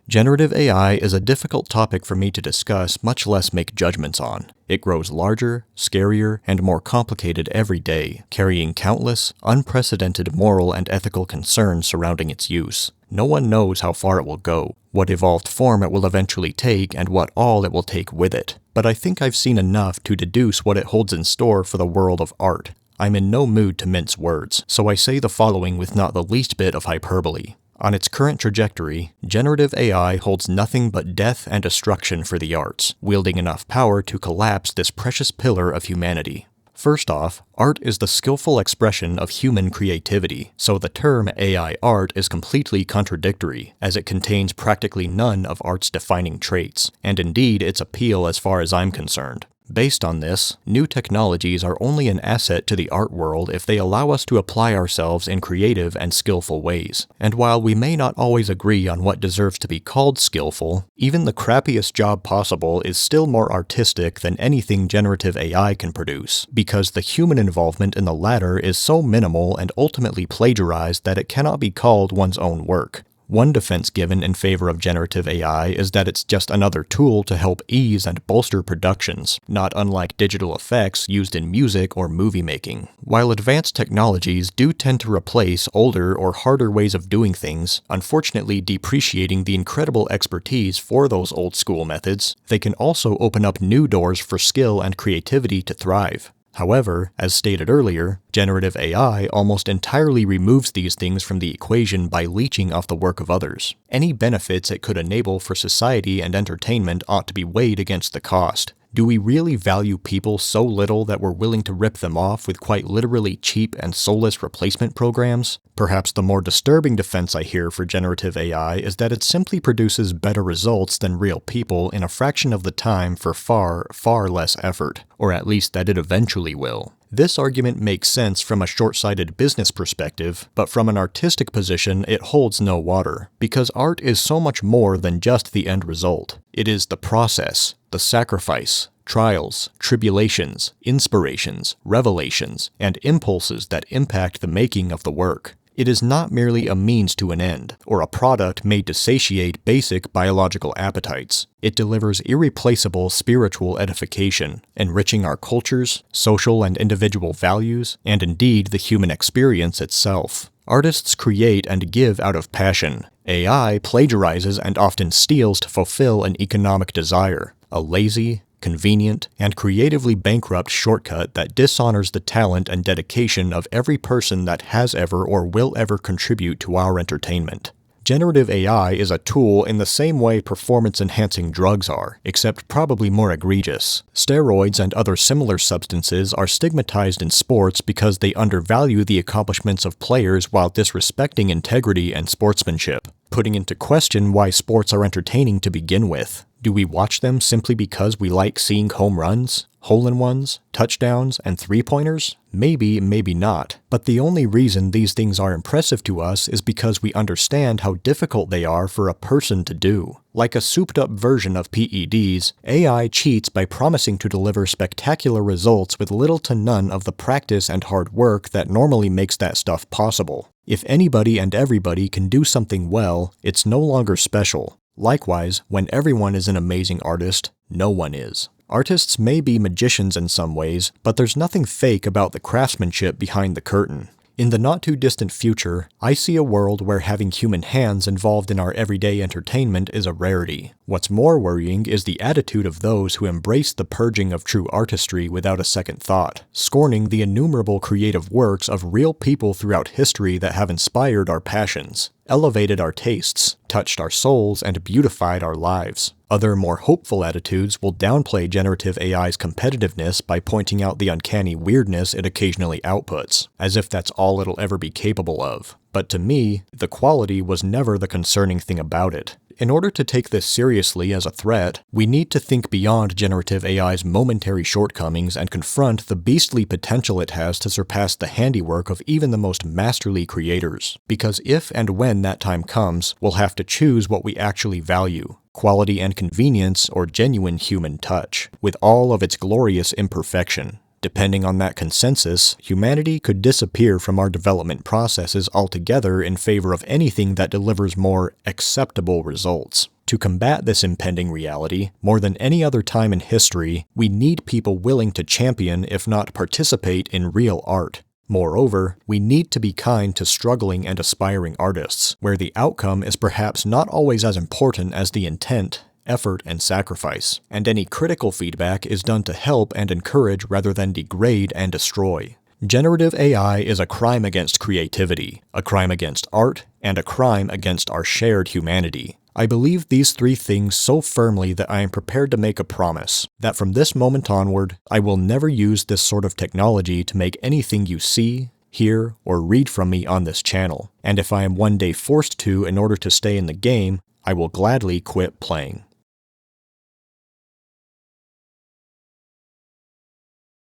Generative AI is a difficult topic for me to discuss, much less make judgments on. It grows larger, scarier, and more complicated every day, carrying countless, unprecedented moral and ethical concerns surrounding its use. No one knows how far it will go, what evolved form it will eventually take, and what all it will take with it. But I think I've seen enough to deduce what it holds in store for the world of art. I'm in no mood to mince words, so I say the following with not the least bit of hyperbole. On its current trajectory, generative AI holds nothing but death and destruction for the arts, wielding enough power to collapse this precious pillar of humanity. First off, art is the skillful expression of human creativity, so the term AI art is completely contradictory, as it contains practically none of art's defining traits, and indeed its appeal as far as I'm concerned. Based on this, new technologies are only an asset to the art world if they allow us to apply ourselves in creative and skillful ways. And while we may not always agree on what deserves to be called skillful, even the crappiest job possible is still more artistic than anything generative AI can produce, because the human involvement in the latter is so minimal and ultimately plagiarized that it cannot be called one's own work. One defense given in favor of generative AI is that it's just another tool to help ease and bolster productions, not unlike digital effects used in music or movie making. While advanced technologies do tend to replace older or harder ways of doing things, unfortunately depreciating the incredible expertise for those old school methods, they can also open up new doors for skill and creativity to thrive. However, as stated earlier, generative AI almost entirely removes these things from the equation by leeching off the work of others. Any benefits it could enable for society and entertainment ought to be weighed against the cost. Do we really value people so little that we're willing to rip them off with quite literally cheap and soulless replacement programs? Perhaps the more disturbing defense I hear for generative AI is that it simply produces better results than real people in a fraction of the time for far, far less effort, or at least that it eventually will. This argument makes sense from a short-sighted business perspective, but from an artistic position it holds no water, because art is so much more than just the end result. It is the process, the sacrifice, trials, tribulations, inspirations, revelations, and impulses that impact the making of the work. It is not merely a means to an end, or a product made to satiate basic biological appetites. It delivers irreplaceable spiritual edification, enriching our cultures, social and individual values, and indeed the human experience itself. Artists create and give out of passion. AI plagiarizes and often steals to fulfill an economic desire, a lazy, convenient, and creatively bankrupt shortcut that dishonors the talent and dedication of every person that has ever or will ever contribute to our entertainment. Generative AI is a tool in the same way performance-enhancing drugs are, except probably more egregious. Steroids and other similar substances are stigmatized in sports because they undervalue the accomplishments of players while disrespecting integrity and sportsmanship, putting into question why sports are entertaining to begin with. Do we watch them simply because we like seeing home runs, hole-in-ones, touchdowns, and three-pointers? Maybe, maybe not. But the only reason these things are impressive to us is because we understand how difficult they are for a person to do. Like a souped-up version of PEDs, AI cheats by promising to deliver spectacular results with little to none of the practice and hard work that normally makes that stuff possible. If anybody and everybody can do something well, it's no longer special. Likewise, when everyone is an amazing artist, no one is. Artists may be magicians in some ways, but there's nothing fake about the craftsmanship behind the curtain. In the not-too-distant future, I see a world where having human hands involved in our everyday entertainment is a rarity. What's more worrying is the attitude of those who embrace the purging of true artistry without a second thought, scorning the innumerable creative works of real people throughout history that have inspired our passions, elevated our tastes, touched our souls, and beautified our lives. Other, more hopeful attitudes will downplay generative AI's competitiveness by pointing out the uncanny weirdness it occasionally outputs, as if that's all it'll ever be capable of. But to me, the quality was never the concerning thing about it. In order to take this seriously as a threat, we need to think beyond generative AI's momentary shortcomings and confront the beastly potential it has to surpass the handiwork of even the most masterly creators. Because if and when that time comes, we'll have to choose what we actually value: quality and convenience, or genuine human touch, with all of its glorious imperfection. Depending on that consensus, humanity could disappear from our development processes altogether in favor of anything that delivers more acceptable results. To combat this impending reality, more than any other time in history, we need people willing to champion, if not participate, in real art. Moreover, we need to be kind to struggling and aspiring artists, where the outcome is perhaps not always as important as the intent, effort, and sacrifice, and any critical feedback is done to help and encourage rather than degrade and destroy. Generative AI is a crime against creativity, a crime against art, and a crime against our shared humanity. I believe these three things so firmly that I am prepared to make a promise that from this moment onward, I will never use this sort of technology to make anything you see, hear, or read from me on this channel, and if I am one day forced to in order to stay in the game, I will gladly quit playing.